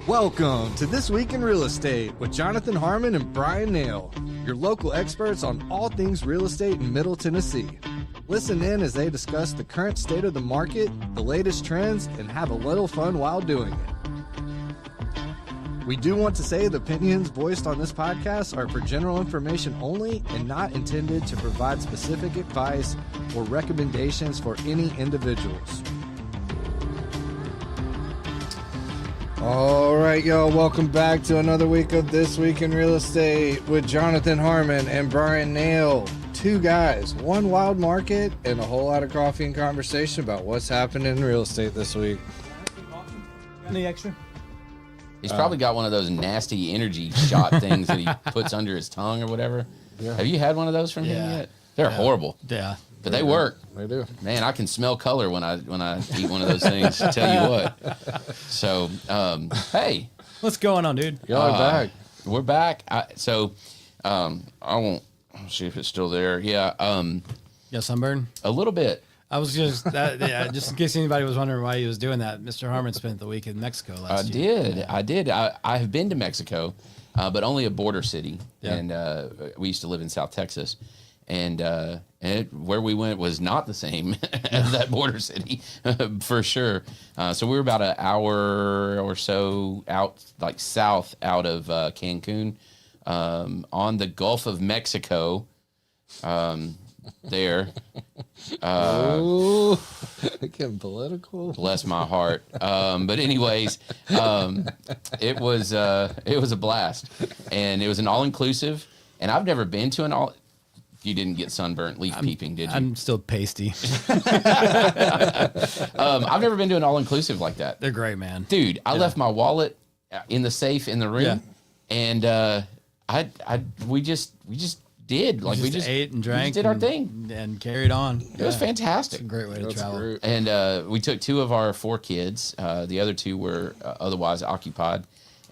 Welcome to This Week in Real Estate with Jonathan Harmon and Bryan Nale, your local experts on all things real estate in Middle Tennessee. Listen in as they discuss the current state of the market, the latest trends, and have a little fun while doing it. We do want to say the opinions voiced on this podcast are for general information only and not intended to provide specific advice or recommendations for any individuals. All right, y'all, welcome back to another week of This Week in Real Estate with Jonathan Harmon and Bryan Nale. Two guys, one wild market, and a whole lot of coffee and conversation about what's happening in real estate this week. Any extra? He's probably got one of those nasty energy shot things that he puts under his tongue or whatever. Yeah. Have you had one of those from him yet? They're horrible. Yeah. But they work. They do. Man, I can smell color when I eat one of those things. Tell you what. So, hey, what's going on, dude? Y'all are back. We're back. I won't see if it's still there. Yeah. Yeah, sunburn. A little bit. I was just just in case anybody was wondering why he was doing that. Mr. Harmon spent the week in Mexico last year. I did. I have been to Mexico, but only a border city, and we used to live in South Texas. And where we went was not the same as that border city, for sure. So we were about an hour or so out, like south out of Cancun, on the Gulf of Mexico. There. Getting political. Bless my heart. But anyways, it was a blast, and it was an all-inclusive. And I've never been to an all. You didn't get sunburnt leaf peeping, did you? I'm still pasty. I've never been to an all-inclusive like that. They're great, man. Dude, I left my wallet in the safe in the room, and we just did. Like, we just ate and drank. We just did our thing. And carried on. It was fantastic. It's a great way to travel. Great. And we took 2 of our 4 kids. The other 2 were otherwise occupied.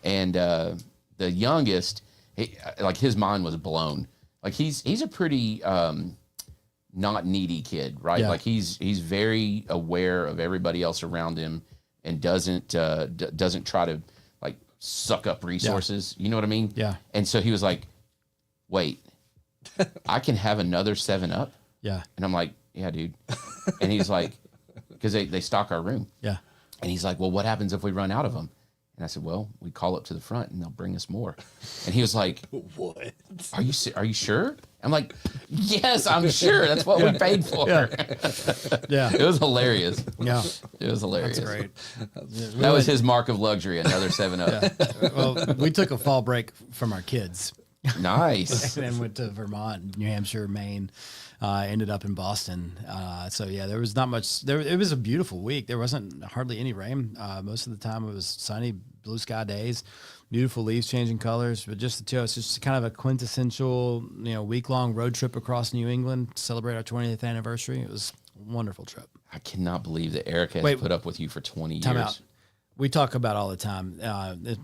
And the youngest, his mind was blown. Like, he's a pretty not needy kid, right? Yeah. Like, he's very aware of everybody else around him and doesn't try to, like, suck up resources. You know what I mean? Yeah. And so he was like, wait, I can have another 7-Up? Yeah. And I'm like, yeah, dude. And he's like, because they stock our room. Yeah. And he's like, well, what happens if we run out of them? And I said, well, we call up to the front and they'll bring us more. And he was like, what? Are you sure? I'm like, yes, I'm sure. That's what we paid for. Yeah. Yeah. It was hilarious. Yeah. It was hilarious. That's great. That was his mark of luxury, another 7-Up. Yeah. Well, we took a fall break from our kids. Nice. And went to Vermont, New Hampshire, Maine. Ended up in Boston. So yeah, there was not much. It was a beautiful week. There wasn't hardly any rain. Most of the time it was sunny, blue sky days, beautiful leaves changing colors. But just the 2, it's just kind of a quintessential, week-long road trip across New England to celebrate our 20th anniversary. It was a wonderful trip. I cannot believe that Erica has put up with you for 20 years. Time out. We talk about all the time. I'm going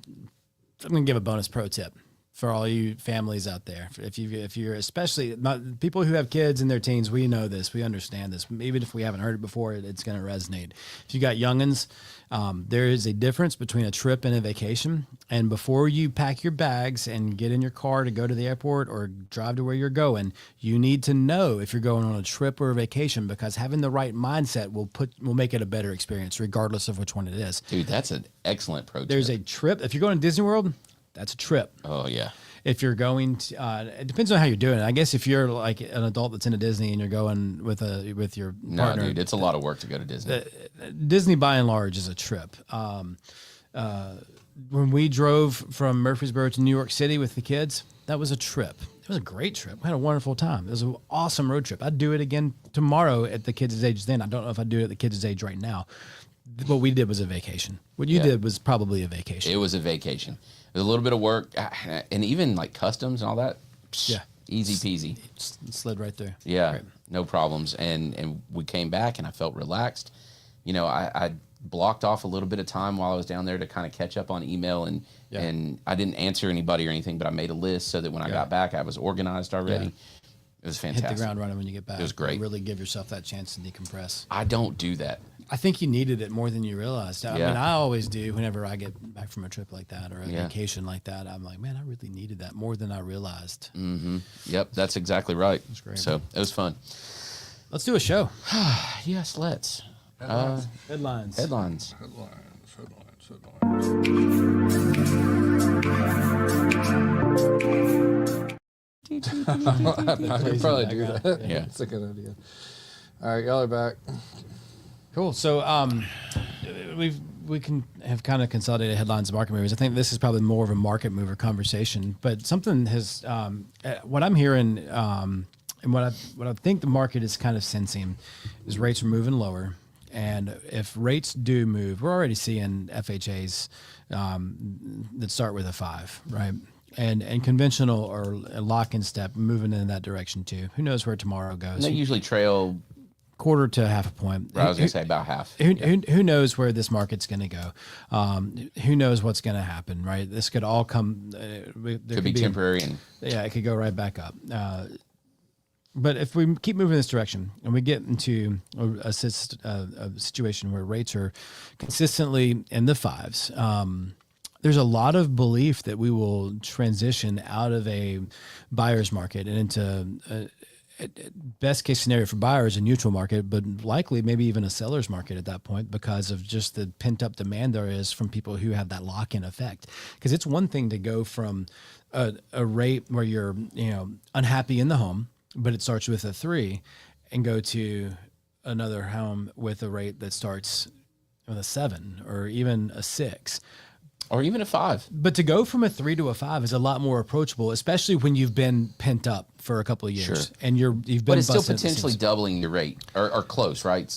to give a bonus pro tip for all you families out there. If you're especially people who have kids in their teens, we know this, we understand this. Even if we haven't heard it before, it's going to resonate. If you got youngins, there is a difference between a trip and a vacation. And before you pack your bags and get in your car to go to the airport or drive to where you're going, you need to know if you're going on a trip or a vacation, because having the right mindset will make it a better experience, regardless of which one it is. Dude, that's an excellent pro tip. There's a trip. If you're going to Disney World, that's a trip. Oh, yeah. If you're going to, it depends on how you're doing it. I guess if you're like an adult that's into Disney and you're going with your partner. No, dude, it's a lot of work to go to Disney. Disney, by and large, is a trip. When we drove from Murfreesboro to New York City with the kids, that was a trip. It was a great trip. We had a wonderful time. It was an awesome road trip. I'd do it again tomorrow at the kids' age then. I don't know if I'd do it at the kids' age right now. What we did was a vacation. What you did was probably a vacation. It was a vacation. It was a little bit of work, and even like customs and all that. Yeah. Easy peasy. Slid right through. Yeah, right. No problems. And we came back, and I felt relaxed. I blocked off a little bit of time while I was down there to kind of catch up on email, and I didn't answer anybody or anything, but I made a list so that when I got back, I was organized already. Yeah. It was fantastic. Hit the ground running when you get back. It was great. Really give yourself that chance to decompress. I don't do that. I think you needed it more than you realized. I mean, I always do whenever I get back from a trip like that or a vacation like that. I'm like, man, I really needed that more than I realized. Mm-hmm. Yep, that's exactly right. That's great. So it was fun. Let's do a show. Yes, let's. Headlines. I could probably do that. Yeah. That's a good idea. All right, y'all are back. Cool. So we can have kind of consolidated headlines and market movers. I think this is probably more of a market mover conversation, but something has what I'm hearing and what I think the market is kind of sensing is rates are moving lower. And if rates do move, we're already seeing FHAs that start with a 5, right? And conventional or a lock and step moving in that direction too. Who knows where tomorrow goes? And they usually trail quarter to half a point. I was going to say about half. Who knows where this market's going to go? Who knows what's going to happen, right? This could all come. Could be temporary. It could go right back up. But if we keep moving this direction and we get into a situation where rates are consistently in the 5s, there's a lot of belief that we will transition out of a buyer's market and into best case scenario for buyers, a neutral market, but likely maybe even a seller's market at that point because of just the pent up demand there is from people who have that lock in effect. Because it's one thing to go from a rate where you're unhappy in the home, but it starts with a 3, and go to another home with a rate that starts with a 7 or even a 6. Or even a 5. But to go from a 3 to a 5 is a lot more approachable, especially when you've been pent up for a couple of years. Sure. And you've been. But it's still potentially doubling your rate or close, right?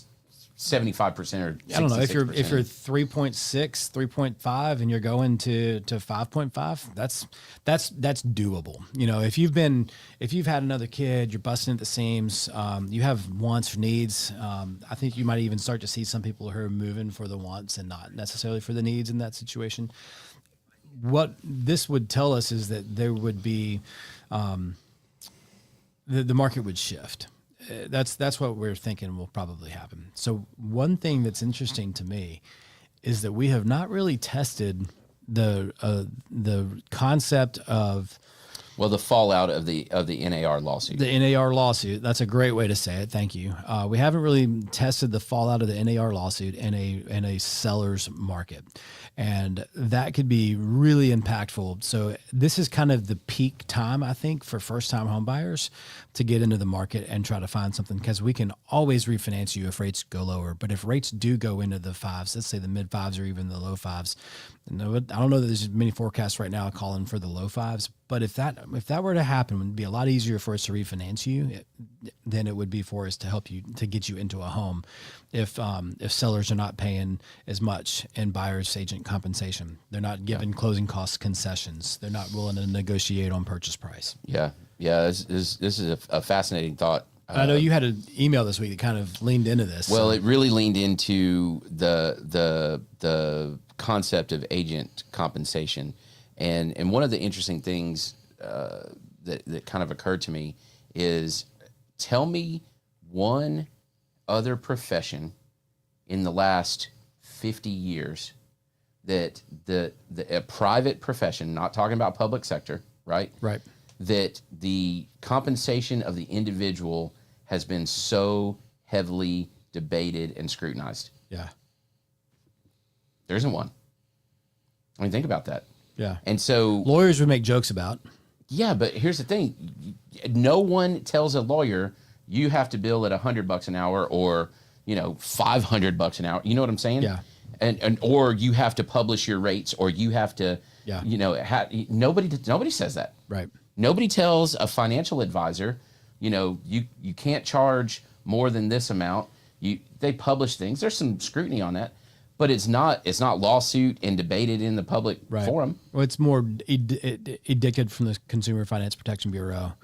75% or 66%. I don't know if you're 3.6, 3.5, and you're going to 5.5. That's doable. If you've had another kid, you're busting at the seams. You have wants or needs. I think you might even start to see some people who are moving for the wants and not necessarily for the needs in that situation. What this would tell us is that there would be the market would shift. That's what we're thinking will probably happen. So one thing that's interesting to me is that we have not really tested the concept of the fallout of the NAR lawsuit. The NAR lawsuit. That's a great way to say it. Thank you. We haven't really tested the fallout of the NAR lawsuit in a seller's market. And that could be really impactful. So this is kind of the peak time, I think, for first-time home buyers to get into the market and try to find something, because we can always refinance you if rates go lower. But if rates do go into the 5s, let's say the mid-5s or even the low 5s, I don't know that there's many forecasts right now calling for the low 5s, but if that were to happen, it would be a lot easier for us to refinance you than it would be for us to help you to get you into a home. If sellers are not paying as much in buyer's agent compensation, they're not giving closing cost concessions, they're not willing to negotiate on purchase price. Yeah. This is a fascinating thought. I know you had an email this week that kind of leaned into this. Well, it really leaned into the concept of agent compensation, and one of the interesting things that kind of occurred to me is, tell me one other profession in the last 50 years that a private profession, not talking about public sector, right? Right. That the compensation of the individual has been so heavily debated and scrutinized. Yeah. There isn't one. I mean, think about that. Yeah. And so lawyers would make jokes about. Yeah, but here's the thing. No one tells a lawyer you have to bill at $100 an hour or, $500 an hour. You know what I'm saying? Yeah. And or you have to publish your rates, or you have to, nobody says that. Right. Nobody tells a financial advisor, you can't charge more than this amount. They publish things. There's some scrutiny on that, but it's not lawsuit and debated in the public forum. Well, it's more edict from the Consumer Finance Protection Bureau.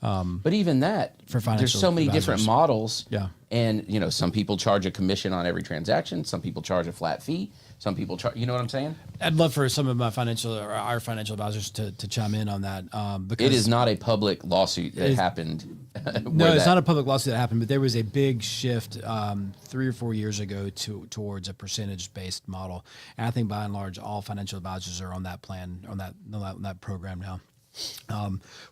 But even that, For there's financial so many advisors. different models. Yeah. And, you know, some people charge a commission on every transaction. Some people charge a flat fee. Some people charge, you know what I'm saying? I'd love for some of my our financial advisors to chime in on that. Because It is not a public lawsuit that happened. no, it's not a public lawsuit that happened, but there was a big shift 3 or 4 years ago towards a percentage-based model. And I think by and large, all financial advisors are on that plan, on that program now.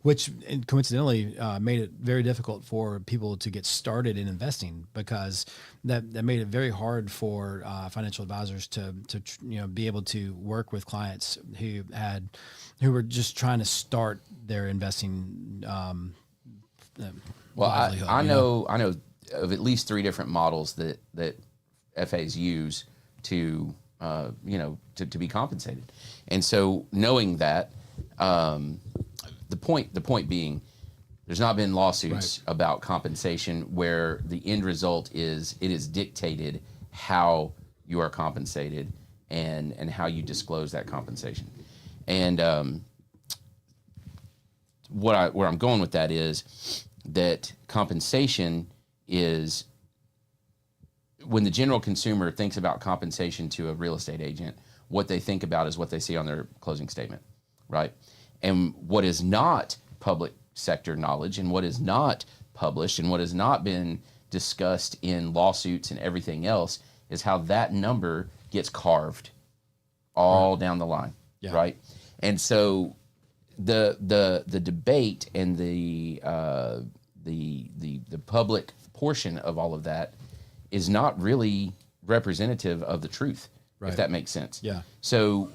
Which coincidentally made it very difficult for people to get started in investing, because that made it very hard for financial advisors to be able to work with clients who were just trying to start their investing. Well, livelihood, I know of at least 3 different models that FAs use to be compensated, and so knowing that. The point being, there's not been lawsuits about compensation where the end result is it is dictated how you are compensated and how you disclose that compensation. And where I'm going with that is that compensation is, when the general consumer thinks about compensation to a real estate agent, what they think about is what they see on their closing statement, right? And what is not public sector knowledge, and what is not published, and what has not been discussed in lawsuits and everything else, is how that number gets carved all down the line, right? And so the debate and the public portion of all of that is not really representative of the truth. If that makes sense. Yeah. So,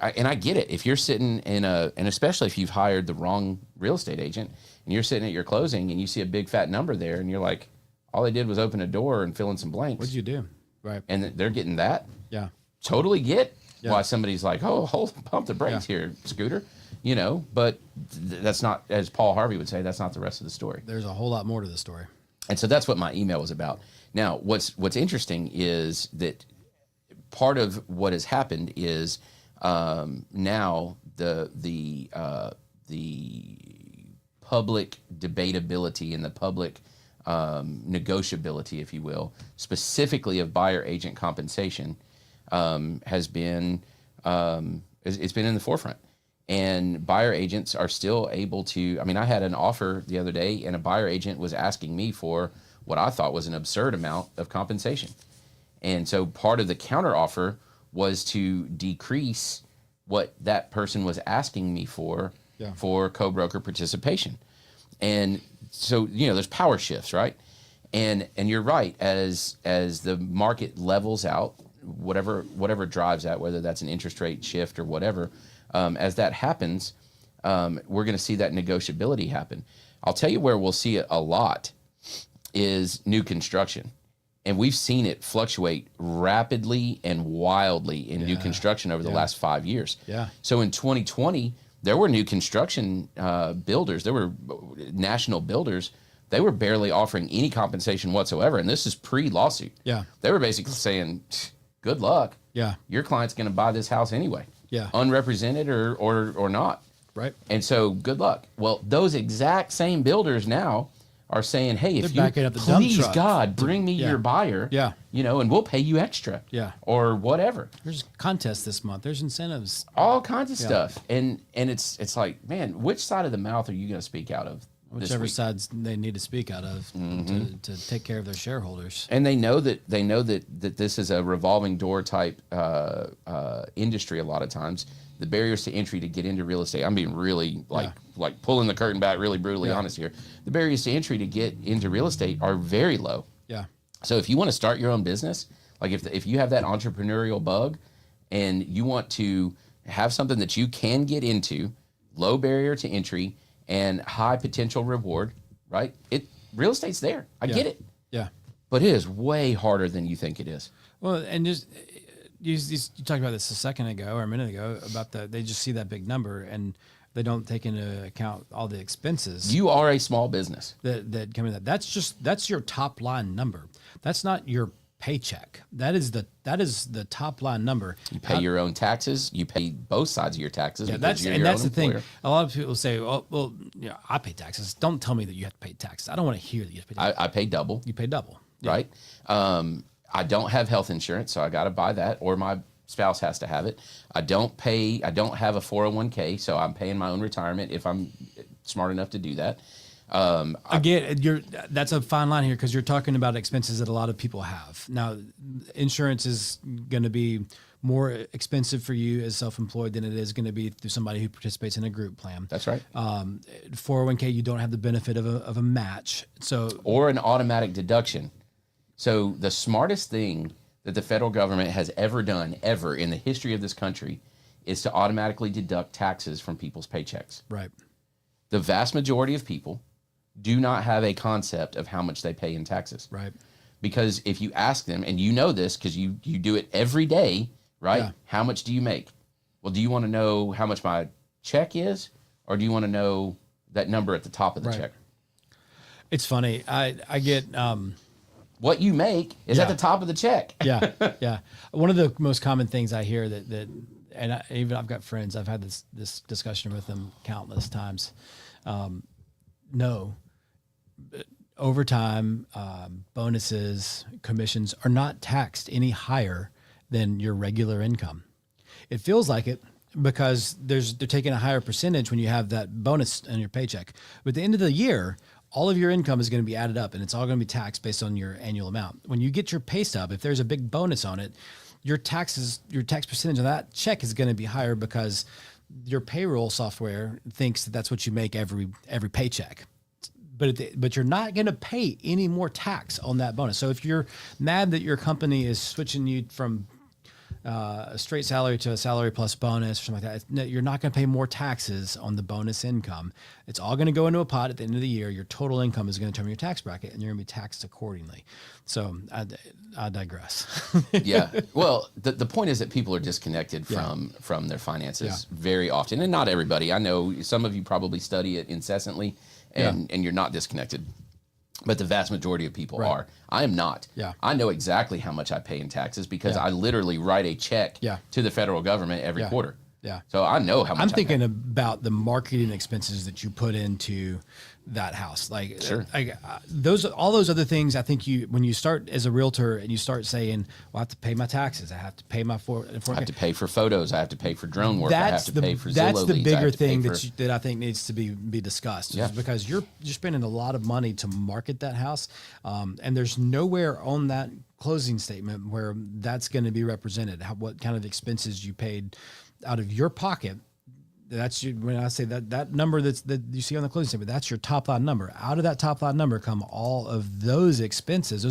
I get it. If you're sitting and especially if you've hired the wrong real estate agent and you're sitting at your closing and you see a big fat number there and you're like, all they did was open a door and fill in some blanks. What'd you do? Right. And they're getting that. Yeah. Totally get why somebody's like, pump the brakes here, Scooter. But that's not, as Paul Harvey would say, that's not the rest of the story. There's a whole lot more to the story. And so that's what my email was about. Now, what's interesting is that part of what has happened is now the public debatability and the public negotiability, if you will, specifically of buyer agent compensation, has been it's been in the forefront. And buyer agents are still able to. I mean, I had an offer the other day, and a buyer agent was asking me for what I thought was an absurd amount of compensation. And so part of the counteroffer was to decrease what that person was asking me for co-broker participation. And so, there's power shifts, right? And you're right, as the market levels out, whatever drives that, whether that's an interest rate shift or whatever, as that happens, we're going to see that negotiability happen. I'll tell you where we'll see it a lot is new construction. And we've seen it fluctuate rapidly and wildly in new construction over the last 5 years. Yeah. So in 2020, there were new construction builders. There were national builders. They were barely offering any compensation whatsoever. And this is pre-lawsuit. Yeah. They were basically saying, good luck. Yeah. Your client's going to buy this house anyway. Yeah. Unrepresented or not. Right. And so good luck. Well, those exact same builders now are saying, hey, if backing you up the dump please truck. God bring me your buyer, and we'll pay you extra, or whatever. There's contests this month. There's incentives, all kinds of stuff, and it's like, man, which side of the mouth are you going to speak out of? Whichever sides they need to speak out of to take care of their shareholders. And they know that this is a revolving door type industry. A lot of times, the barriers to entry to get into real estate. I'm being really like pulling the curtain back, really brutally honest here. The barriers to entry to get into real estate are very low. Yeah. So if you want to start your own business, like if you have that entrepreneurial bug, and you want to have something that you can get into, low barrier to entry and high potential reward, right? Real estate's there. I get it. Yeah. But it is way harder than you think it is. Well, and just you talked about this a second ago or a minute ago about they just see that big number and they don't take into account all the expenses. You are a small business that come in. That's your top line number. That's not your paycheck. That is the top line number. You pay your own taxes. You pay both sides of your taxes. Yeah, because that's you're and your that's own the employer. thing. A lot of people say, "Well, I pay taxes." Don't tell me that you have to pay taxes. I don't want to hear that you have to pay taxes. I pay double. You pay double, yeah. Right? I don't have health insurance, so I got to buy that, or my spouse has to have it. I don't have a 401k, so I'm paying my own retirement if I'm smart enough to do that. Again, that's a fine line here because you're talking about expenses that a lot of people have. Now, insurance is going to be more expensive for you as self-employed than it is going to be through somebody who participates in a group plan. That's right. 401k, you don't have the benefit of a match, or an automatic deduction. So the smartest thing that the federal government has ever done, ever in the history of this country, is to automatically deduct taxes from people's paychecks. Right. The vast majority of people do not have a concept of how much they pay in taxes. Right. Because if you ask them, and you know this because you do it every day, right? Yeah. How much do you make? Well, do you want to know how much my check is, or do you want to know that number at the top of the check? It's funny. I get... what you make is at the top of the check. Yeah, yeah. One of the most common things I hear and I've got friends, I've had this discussion with them countless times. No, overtime, bonuses, commissions are not taxed any higher than your regular income. It feels like it because they're taking a higher percentage when you have that bonus in your paycheck. But at the end of the year, all of your income is going to be added up and it's all going to be taxed based on your annual amount. When you get your pay stub, if there's a big bonus on it, your tax percentage of that check is going to be higher because your payroll software thinks that that's what you make every paycheck. But you're not going to pay any more tax on that bonus. So if you're mad that your company is switching you from a straight salary to a salary plus bonus or something like that, you're not going to pay more taxes on the bonus income. It's all going to go into a pot at the end of the year. Your total income is going to determine your tax bracket, and you're going to be taxed accordingly. So I digress. Yeah. Well, the point is that people are disconnected from their finances very often, and not everybody. I know some of you probably study it incessantly, and you're not disconnected. But the vast majority of people are. I am not. Yeah. I know exactly how much I pay in taxes because I literally write a check to the federal government every quarter. Yeah. So I know how much I'm thinking about the marketing expenses that you put into that house. Like all those other things, I think when you start as a realtor and you start saying, well, I have to pay my taxes. I have to pay my I have to pay for photos. I have to pay for drone work. I have to pay for Zillow That's the leads. bigger thing that I think needs to be discussed. Yeah. Because you're spending a lot of money to market that house. And there's nowhere on that closing statement where that's going to be represented. What kind of expenses you paid out of your pocket. That's when I say that number that you see on the closing statement, that's your top line number. Out of that top line number come all of those expenses.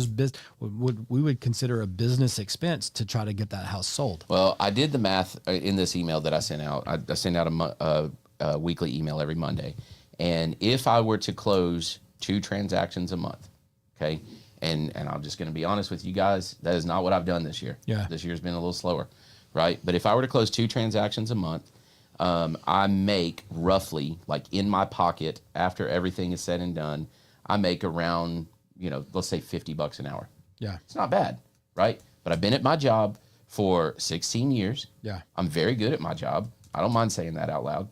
We would consider a business expense to try to get that house sold. Well, I did the math in this email that I sent out. I send out a weekly email every Monday, and if I were to close 2 transactions a month, okay, and I'm just going to be honest with you guys, that is not what I've done this year. Yeah, this year's been a little slower, right? But if I were to close 2 transactions a month, I make roughly, like in my pocket, after everything is said and done, I make around, let's say $50 an hour. Yeah. It's not bad, right? But I've been at my job for 16 years. Yeah. I'm very good at my job. I don't mind saying that out loud,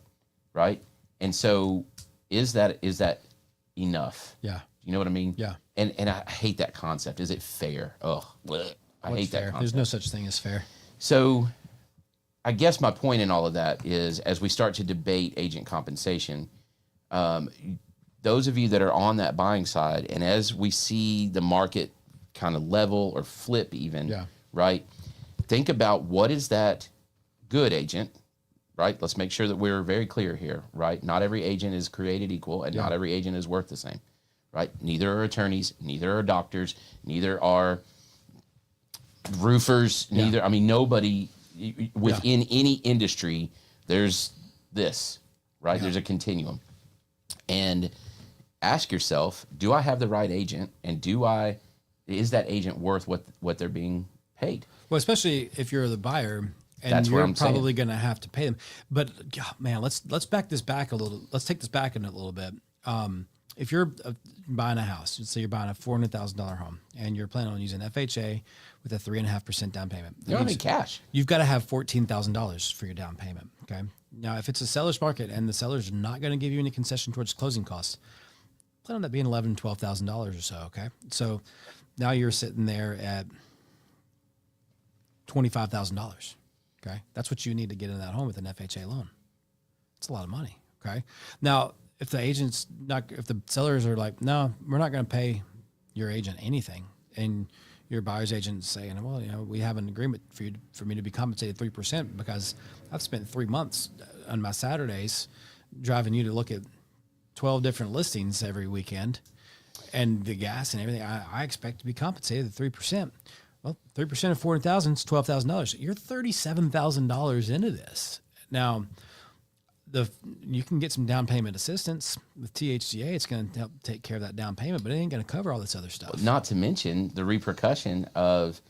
right? And so is that enough? Yeah. You know what I mean? Yeah. And I hate that concept. Is it fair? Oh, I hate that concept. There's no such thing as fair. So I guess my point in all of that is, as we start to debate agent compensation, those of you that are on that buying side, and as we see the market kind of level or flip even, right, think about what is that good agent, right? Let's make sure that we're very clear here, right? Not every agent is created equal, and not every agent is worth the same, right? Neither are attorneys, neither are doctors, neither are roofers, nobody... Within any industry, there's this, right? There's a continuum. And ask yourself, do I have the right agent? And is that agent worth what they're being paid? Well, especially if you're the buyer and you're probably going to have to pay them. But man, let's back this back a little. Let's take this back in a little bit. if you're buying a house, so you're buying a $400,000 home and you're planning on using FHA with a 3.5% down payment. You don't need cash. You've got to have $14,000 for your down payment. Okay. Now, if it's a seller's market and the seller's not going to give you any concession towards closing costs, plan on that being $11,000, $12,000 or so. Okay. So now you're sitting there at $25,000. Okay. That's what you need to get in that home with an FHA loan. It's a lot of money. Okay. Now, if the sellers are like, no, we're not going to pay your agent anything, and your buyer's agent saying, well, we have an agreement for me to be compensated 3% because I've spent 3 months on my Saturdays driving you to look at 12 different listings every weekend, and the gas and everything. I expect to be compensated at 3%. Well, 3% of $400,000 is $12,000. You're $37,000 into this now. You can get some down payment assistance with THGA. It's going to help take care of that down payment, but it ain't going to cover all this other stuff. Not to mention the repercussion of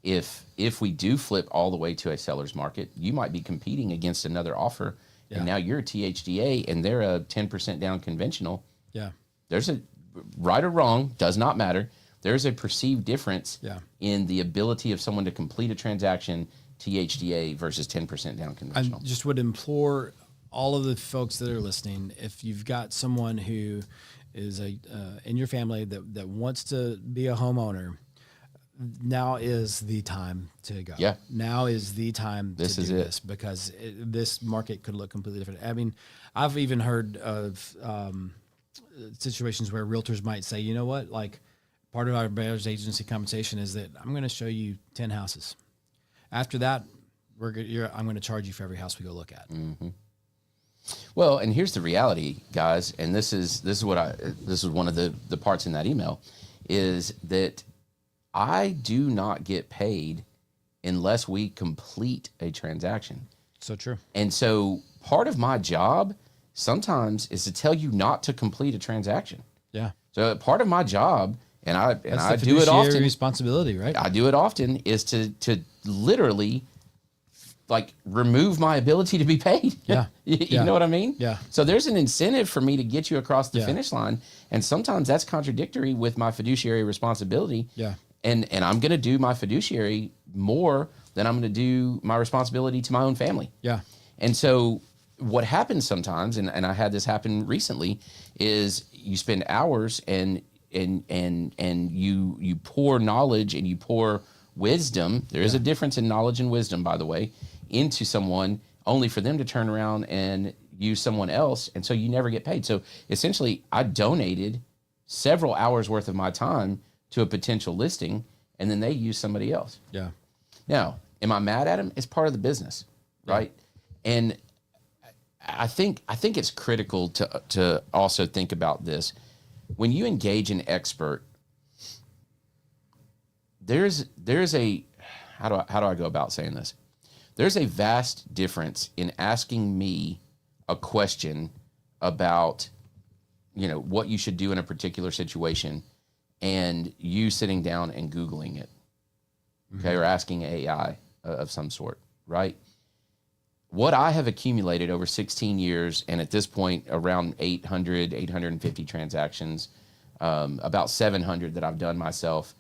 if we do flip all the way to a seller's market, you might be competing against another offer, and now you're a THGA and they're a 10% down conventional. Yeah, there's a right or wrong, does not matter. There's a perceived difference in the ability of someone to complete a transaction THGA versus 10% down conventional. I just would implore all of the folks that are listening, if you've got someone who is in your family that wants to be a homeowner, now is the time to go. Yeah. Now is the time to do this because this market could look completely different. I mean, I've even heard of situations where realtors might say, you know what, like part of our buyer's agency compensation is that I'm going to show you 10 houses. After that, I'm going to charge you for every house we go look at. Mm-hmm. Well, and here's the reality, guys, and this is one of the parts in that email, is that I do not get paid unless we complete a transaction. So true. And so part of my job sometimes is to tell you not to complete a transaction. Yeah. So part of my job, and I do it often. often. Responsibility, right? I do it often is to literally like remove my ability to be paid. Yeah. You know what I mean? Yeah. So there's an incentive for me to get you across the finish line. And sometimes that's contradictory with my fiduciary responsibility. Yeah. And I'm going to do my fiduciary more than I'm going to do my responsibility to my own family. Yeah. And so what happens sometimes, and I had this happen recently, is you spend hours and you pour knowledge and you pour wisdom. There is a difference in knowledge and wisdom, by the way, into someone only for them to turn around and use someone else. And so you never get paid. So essentially I donated several hours worth of my time to a potential listing, and then they use somebody else. Yeah. Now, am I mad at them? It's part of the business, right? And I think it's critical to also think about this. When you engage an expert, there's a how do I go about saying this? There's a vast difference in asking me a question about, what you should do in a particular situation, and you sitting down and Googling it, okay, or asking AI of some sort, right? What I have accumulated over 16 years, and at this point around 850 transactions, about 700 that I've done myself,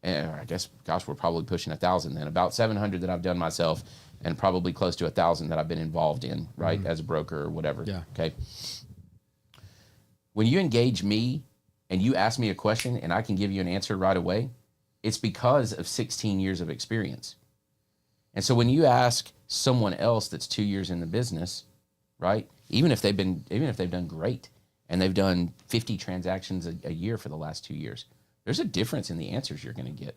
and I guess, gosh, we're probably pushing 1,000 then. About 700 that I've done myself, and probably close to 1,000 that I've been involved in, right, as a broker or whatever. Yeah. Okay. When you engage me and you ask me a question and I can give you an answer right away, it's because of 16 years of experience. And so when you ask someone else that's 2 years in the business, right, even if they've done great and they've done 50 transactions a year for the last 2 years, there's a difference in the answers you're going to get.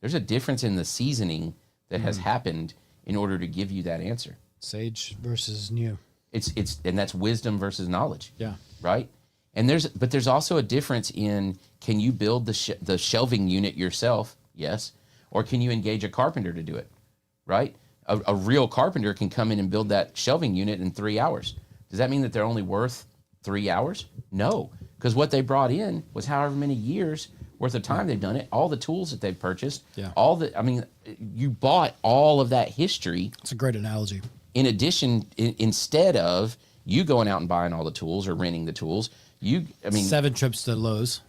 There's a difference in the seasoning that has happened in order to give you that answer. Sage versus new. And that's wisdom versus knowledge. Yeah. Right. And there's also a difference in, can you build the shelving unit yourself? Yes. Or can you engage a carpenter to do it? Right. A real carpenter can come in and build that shelving unit in 3 hours. Does that mean that they're only worth 3 hours? No, because what they brought in was however many years worth of time they've done it, all the tools that they've purchased, you bought all of that history. It's a great analogy. In addition, instead of you going out and buying all the tools or renting the tools, I mean, 7 trips to Lowe's.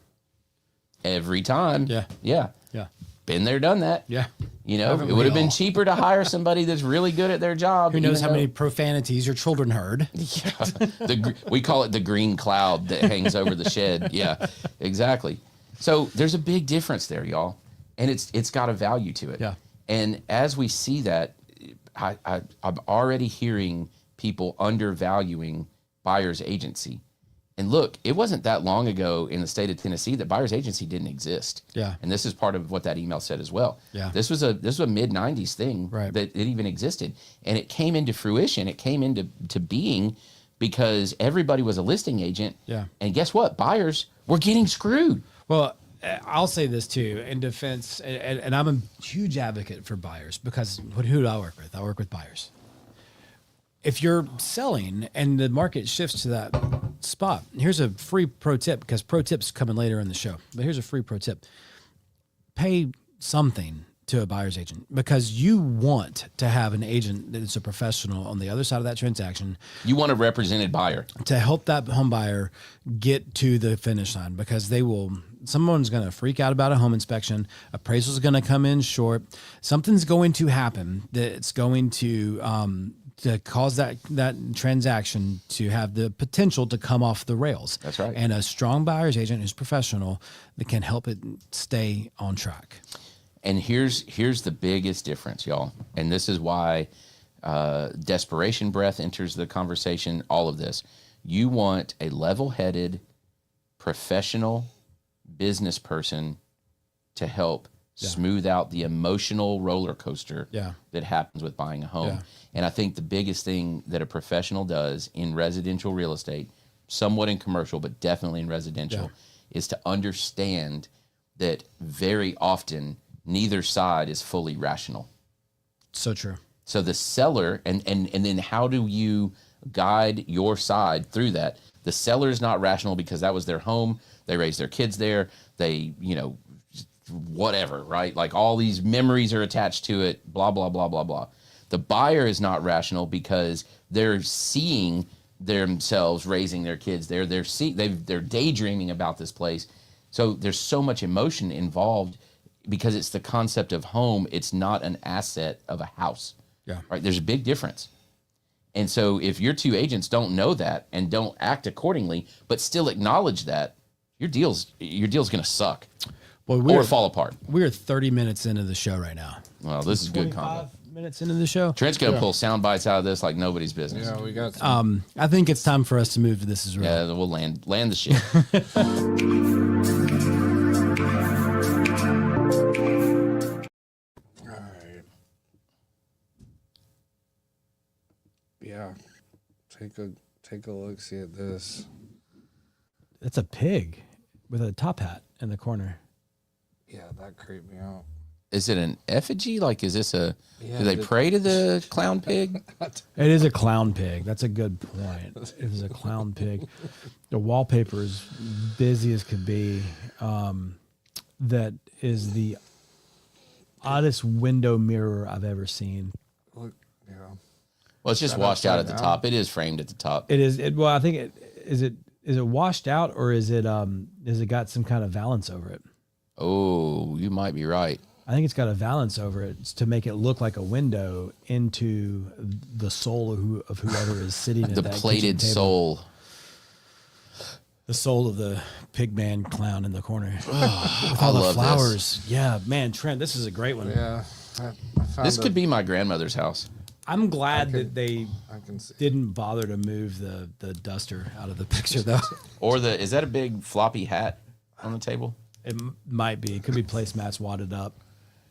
every time. Yeah. Yeah. Yeah. Been there, done that. Yeah. You know, Haven't it would have we been all? cheaper to hire somebody that's really good at their job. Who knows even how though- many profanities your children heard? Yeah. We call it the green cloud that hangs over the shed. Yeah, exactly. So there's a big difference there, y'all. And it's got a value to it. Yeah. And as we see that, I'm already hearing people undervaluing buyer's agency. And look, it wasn't that long ago in the state of Tennessee that buyer's agency didn't exist. Yeah. And this is part of what that email said as well. Yeah. This was a mid-90s thing Right. that it even existed. And it came into fruition. It came into being because everybody was a listing agent. Yeah. And guess what? Buyers were getting screwed. Well, I'll say this too in defense, and I'm a huge advocate for buyers because who do I work with? I work with buyers. If you're selling and the market shifts to that spot, here's a free pro tip because pro tips coming later in the show. But here's a free pro tip: pay something to a buyer's agent because you want to have an agent that is a professional on the other side of that transaction You want a represented buyer. to help that home buyer get to the finish line because someone's going to freak out about a home inspection. Appraisal's going to come in short. Something's going to happen that's going to cause that transaction to have the potential to come off the rails. That's right. And a strong buyer's agent who's professional that can help it stay on track. And here's the biggest difference, y'all. And this is why desperation breath enters the conversation, all of this. You want a level-headed, professional business person to help smooth out the emotional roller coaster that happens with buying a home. Yeah. And I think the biggest thing that a professional does in residential real estate, somewhat in commercial, but definitely in residential, is to understand that very often neither side is fully rational. So true. So the seller, and then how do you guide your side through that? The seller is not rational because that was their home. They raised their kids there. They, whatever, right? Like all these memories are attached to it, blah, blah, blah, blah, blah. The buyer is not rational because they're seeing themselves raising their kids there. They're daydreaming about this place. So there's so much emotion involved because it's the concept of home. It's not an asset of a house. Yeah. Right. There's a big difference. And so if your two agents don't know that and don't act accordingly, but still acknowledge that, your deal's going to suck or fall apart. We're 30 minutes into the show right now. Well, this is good combo. 25 minutes into the show. Trent's going to pull sound bites out of this like nobody's business. Yeah, we got some. I think it's time for us to move to This Is Real. Yeah, we'll land the shit. All right. Yeah. Take a look, see at this. It's a pig with a top hat in the corner. Yeah, that creeped me out. Is it an effigy? Like, is this do they the- pray to the clown pig? It is a clown pig. That's a good point. It is a clown pig. The wallpaper is busy as could be. That is the oddest window mirror I've ever seen. Look, yeah. Well, it's just That washed out at upside the down? top. It is framed at the top. It is. Well, I think is it washed out or is it got some kind of valance over it? Oh, you might be right. I think it's got a valance over it to make it look like a window into the soul of whoever is sitting at The that plated kitchen table. soul. The soul of the pig man clown in the corner. With I all the love flowers. Yeah, man, Trent, this is a great one. Yeah. I found This could be my grandmother's house. I'm glad that they I can see. didn't bother to move the duster out of the picture, though. Or is that a big floppy hat on the table? It might be. It could be placemats wadded up.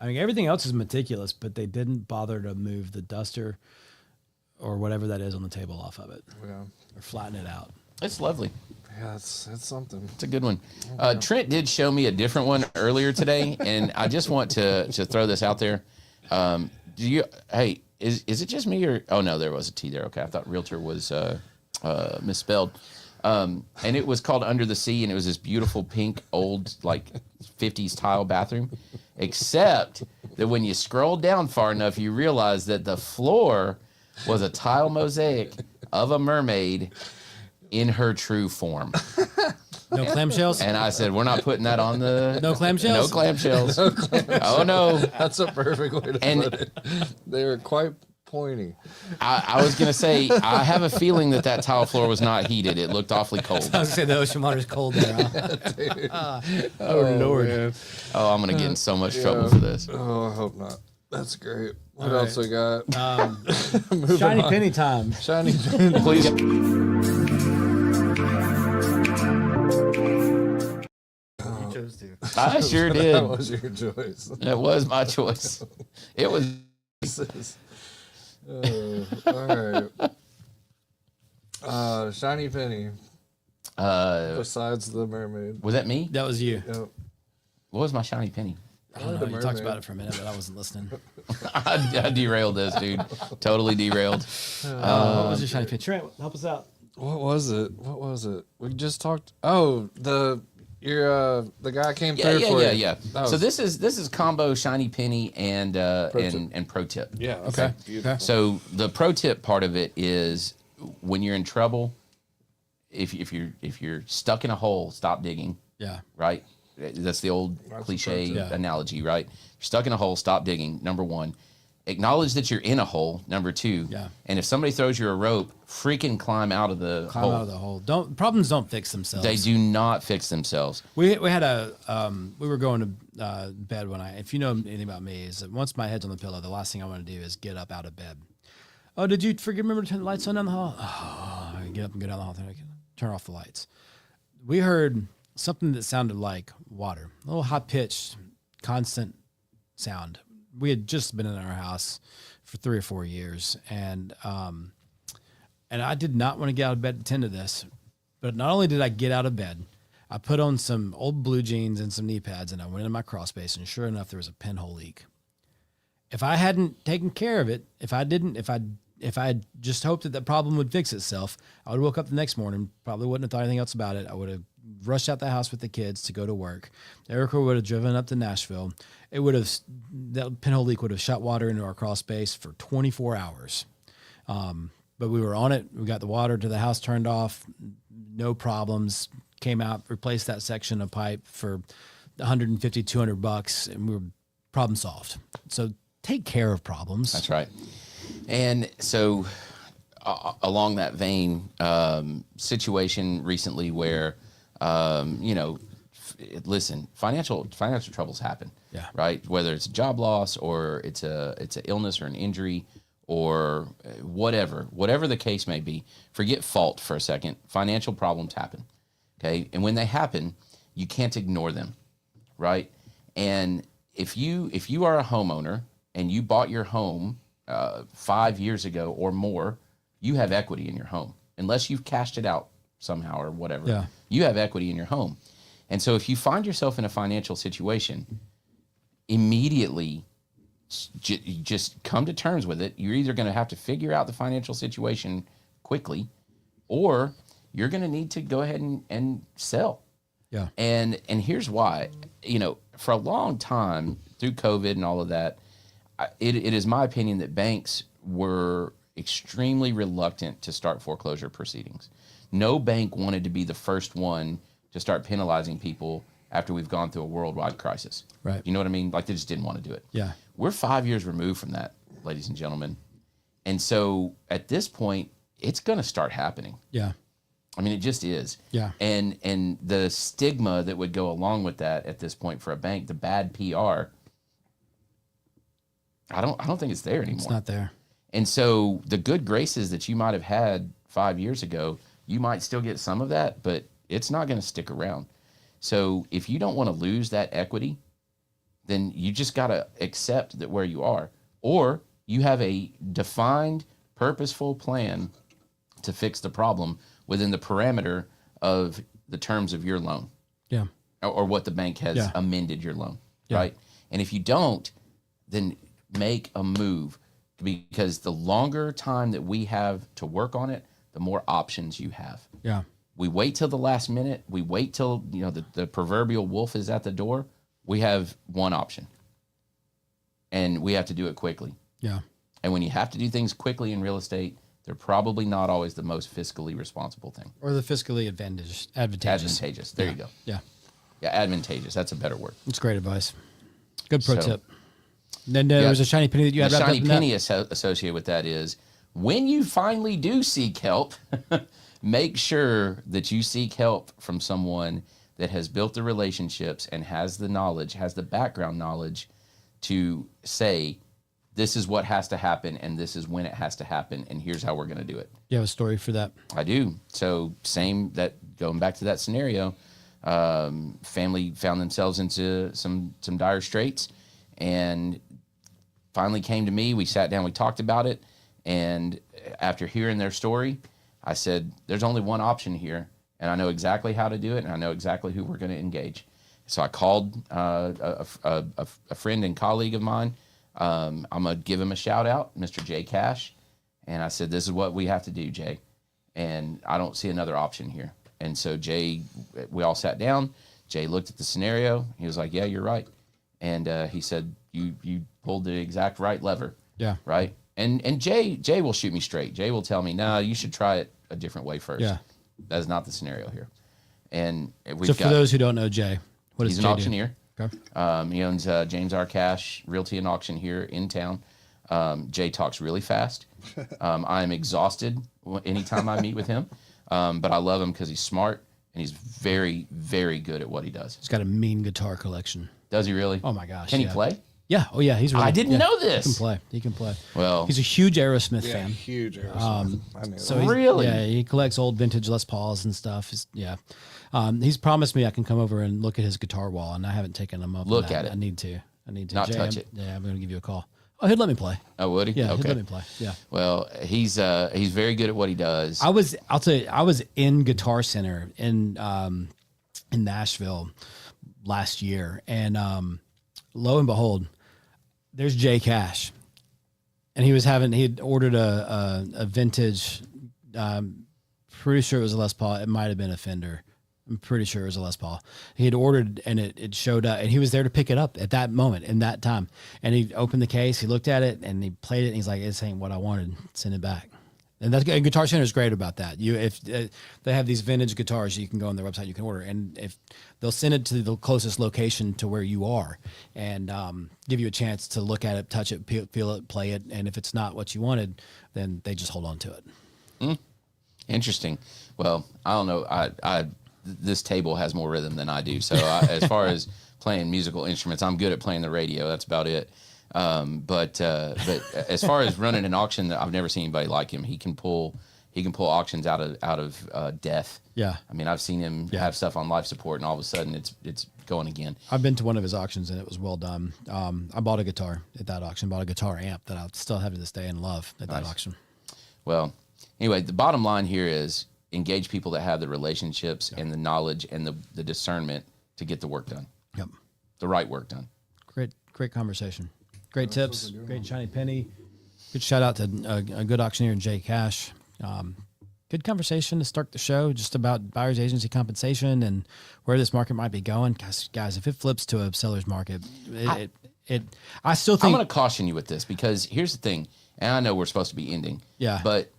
I mean, everything else is meticulous, but they didn't bother to move the duster or whatever that is on the table off of it Yeah. or flatten it out. It's lovely. Yeah, it's something. It's a good one. Trent did show me a different one earlier today, and I just want to throw this out there. Is it just me or? Oh no, there was a T there. Okay, I thought realtor was misspelled. And it was called Under the Sea, and it was this beautiful pink old like 50s tile bathroom, except that when you scroll down far enough, you realize that the floor was a tile mosaic of a mermaid in her true form. No clamshells? And I said, we're not putting that on the... No clamshells? No clamshells. No clamshells. Oh, no. That's a perfect way to put it. They were quite pointy. I was going to say, I have a feeling that tile floor was not heated. It looked awfully cold. I was going to say the ocean water's cold there. Huh? Oh, Lord. Man. Oh, I'm going to get in so much trouble for this. Oh, I hope not. That's great. What else we got? Shiny penny time. Shiny penny. Please. You chose to. I sure did. That was your choice. It was my choice. It was. All right. Shiny penny. Besides the mermaid. Was that me? That was you. Yep. What was my shiny penny? I don't know. You talked about it for a minute, but I wasn't listening. I derailed this, dude. Totally derailed. What was your shiny penny? Trent, help us out. What was it? We just talked. Oh, the guy came through for you. Yeah. So this is combo shiny penny and pro tip. Yeah. Okay. So the pro tip part of it is when you're in trouble, if you're stuck in a hole, stop digging. Yeah. Right. That's the old cliche analogy, right? You're stuck in a hole, stop digging. Number one, acknowledge that you're in a hole. Number two, and if somebody throws you a rope, freaking climb out of the hole. Climb out of the hole. Problems don't fix themselves. They do not fix themselves. We had we were going to bed one night. If you know anything about me, is that once my head's on the pillow, the last thing I want to do is get up out of bed. Oh, did you remember to turn the lights on down the hall? Oh, I get up and go down the hall. Turn off the lights. We heard something that sounded like water, a little high-pitched, constant sound. We had just been in our house for 3 or 4 years, and I did not want to get out of bed to tend to this. But not only did I get out of bed, I put on some old blue jeans and some knee pads, and I went into my crawl space, and sure enough, there was a pinhole leak. If I hadn't taken care of it, if I had just hoped that the problem would fix itself, I would have woke up the next morning, probably wouldn't have thought anything else about it. I would have rushed out the house with the kids to go to work. Erica would have driven up to Nashville. That pinhole leak would have shot water into our crawl space for 24 hours. But we were on it. We got the water to the house turned off. No problems. Came out, replaced that section of pipe for $150, $200, and we were problem solved. So take care of problems. That's right. And so along that vein, situation recently where, listen, financial troubles happen, right? Whether it's a job loss or it's an illness or an injury or whatever the case may be, forget fault for a second. Financial problems happen. Okay. And when they happen, you can't ignore them. Right. And if you are a homeowner and you bought your home 5 years ago or more, you have equity in your home, unless you've cashed it out somehow or whatever. Yeah. You have equity in your home. And so if you find yourself in a financial situation, immediately just come to terms with it. You're either going to have to figure out the financial situation quickly, or you're going to need to go ahead and sell. Yeah. And here's why. For a long time through COVID and all of that, it is my opinion that banks were extremely reluctant to start foreclosure proceedings. No bank wanted to be the first one to start penalizing people after we've gone through a worldwide crisis. Right. You know what I mean? Like, they just didn't want to do it. Yeah. We're 5 years removed from that, ladies and gentlemen. And so at this point, it's going to start happening. Yeah. I mean, it just is. Yeah. And the stigma that would go along with that at this point for a bank, the bad PR, I don't think it's there anymore. It's not there. And so the good graces that you might have had 5 years ago, you might still get some of that, but it's not going to stick around. So if you don't want to lose that equity, then you just got to accept that where you are, or you have a defined, purposeful plan to fix the problem within the parameter of the terms of your loan. Yeah. Or what the bank has amended your loan, right? And if you don't, then make a move, because the longer time that we have to work on it, the more options you have. Yeah. We wait till the last minute. We wait till the proverbial wolf is at the door. We have one option, and we have to do it quickly. Yeah. And when you have to do things quickly in real estate, they're probably not always the most fiscally responsible thing. Or the fiscally advantageous. Advantageous. There you go. Yeah. Yeah, advantageous. That's a better word. It's great advice. Good pro So- tip. Then there was a shiny penny that you had The wrapped shiny up in penny that. associated with that is when you finally do seek help, make sure that you seek help from someone that has built the relationships and has the knowledge, has the background knowledge to say, this is what has to happen and this is when it has to happen and here's how we're going to do it. You have a story for that? I do. So going back to that scenario, family found themselves into some dire straits and finally came to me. We sat down, we talked about it. And after hearing their story, I said, there's only one option here. And I know exactly how to do it. And I know exactly who we're going to engage. So I called a friend and colleague of mine. I'm going to give him a shout out, Mr. Jay Cash. And I said, this is what we have to do, Jay. And I don't see another option here. And so Jay, we all sat down. Jay looked at the scenario. He was like, yeah, you're right. And he said, you pulled the exact right lever. Yeah. Right. And Jay will shoot me straight. Jay will tell me, no, you should try it a different way first. Yeah. That is not the scenario here. And So for those who don't know Jay, what does he's Jay an auctioneer. do? Okay. He owns James R. Cash Realty and Auction here in town. Jay talks really fast. I am exhausted anytime I meet with him, but I love him because he's smart and he's very, very good at what he does. He's got a mean guitar collection. Does he really? Oh my gosh. Can he yeah. play? Yeah. Oh yeah. He's really, I didn't know this. He can play. Well, He's a huge Aerosmith Yeah, fan. huge Aerosmith. I knew So that. he's- Really? Yeah, he collects old vintage Les Pauls and stuff. He's promised me I can come over and look at his guitar wall, and I haven't taken him up. Look on that. at it. I need to. Not Jay, touch I'm- it. Yeah, I'm going to give you a call. Oh, he'd let me play. oh, would he? Yeah, he'd Okay. let me play. Yeah. Well, he's very good at what he does. I'll tell you, I was in Guitar Center in Nashville last year, and lo and behold, there's Jay Cash, and he had ordered a vintage. Pretty sure it was a Les Paul. It might have been a Fender. I'm pretty sure it was a Les Paul. He had ordered and it showed up, and he was there to pick it up at that moment in that time. And he opened the case, he looked at it, and he played it. And he's like, "This ain't what I wanted. Send it back." And Guitar Center is great about that. If they have these vintage guitars, you can go on their website, you can order, and if they'll send it to the closest location to where you are, and give you a chance to look at it, touch it, feel it, play it, and if it's not what you wanted, then they just hold on to it. Interesting. Well, I don't know. This table has more rhythm than I do. So as far as playing musical instruments, I'm good at playing the radio. That's about it. But as far as running an auction, I've never seen anybody like him. He can pull auctions out of death. Yeah. I mean, I've seen him have stuff on life support, and all of a sudden it's going again. I've been to one of his auctions, and it was well done. I bought a guitar at that auction, bought a guitar amp that I still have to this day and love at that auction. Well, anyway, the bottom line here is engage people that have the relationships and the knowledge and the discernment to get the work done. Yep. The right work done. Great conversation. Great tips. Great shiny penny. Good shout out to a good auctioneer, Jay Cash. Good conversation to start the show, just about buyer's agency compensation and where this market might be going. Guys, if it flips to a seller's market, I still think I'm going to caution you with this because here's the thing, and I know we're supposed to be ending. Yeah. But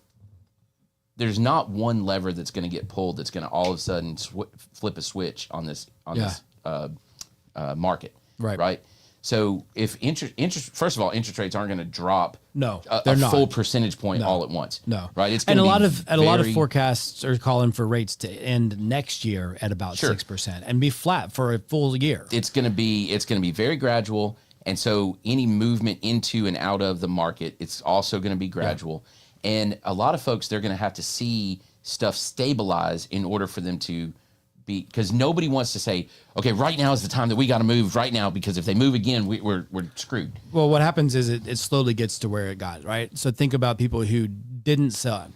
there's not one lever that's going to get pulled that's going to all of a sudden flip a switch on this market. Right. Right. So if interest first of all, interest rates aren't going to drop they're a not. full percentage point all at once. No. Right. It's and gonna a lot of forecasts are calling for rates to end next year at about 6% and be flat for a full year. It's going to be very gradual. And so any movement into and out of the market, it's also going to be gradual. Yeah. And a lot of folks, they're going to have to see stuff stabilize in order for them to be, because nobody wants to say, okay, right now is the time that we got to move right now, because if they move again, we're screwed. Well, what happens is it slowly gets to where it got, right? So think about people who didn't sell,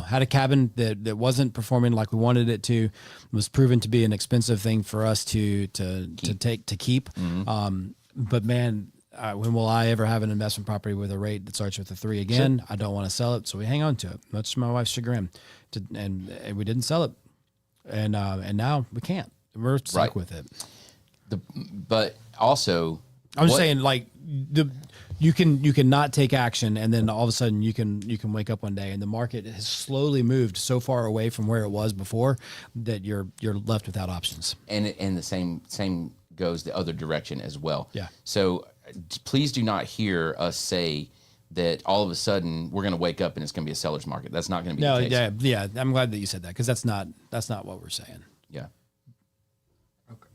had a cabin that wasn't performing like we wanted it to, was proven to be an expensive thing for us to keep. Mm-hmm. But man, when will I ever have an investment property with a rate that starts with a 3 again? Sure. I don't want to sell it, so we hang on to it, much to my wife's chagrin. And we didn't sell it, and now we can't. We're stuck with it. But also, I'm just saying, like you can not take action, and then all of a sudden you can wake up one day and the market has slowly moved so far away from where it was before that you're left without options. And the same goes the other direction as well. Yeah. So please do not hear us say that all of a sudden we're going to wake up and it's going to be a seller's market. That's not going to be the case. Yeah. I'm glad that you said that, because that's not what we're saying. Yeah. Okay.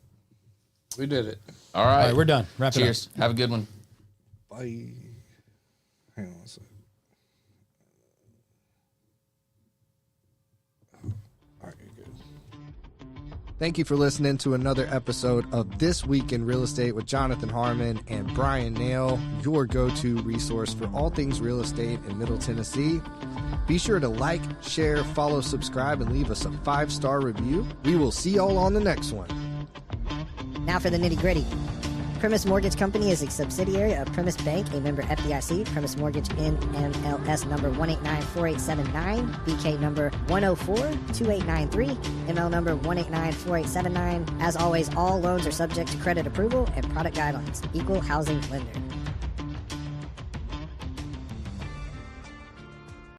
We did it. All right. We're done. Wrap it up. Cheers. Have a good one. Bye. Hang on a second. All right, you're good. Thank you for listening to another episode of This Week in Real Estate with Jonathan Harmon and Bryan Nale, your go-to resource for all things real estate in Middle Tennessee. Be sure to like, share, follow, subscribe, and leave us a 5-star review. We will see y'all on the next one. Now for the nitty-gritty. Primis Mortgage Company is a subsidiary of Primis Bank, a member FDIC. Primis Mortgage NMLS number 1894879, BK number 1042893, ML number 1894879. As always, all loans are subject to credit approval and product guidelines. Equal housing lender.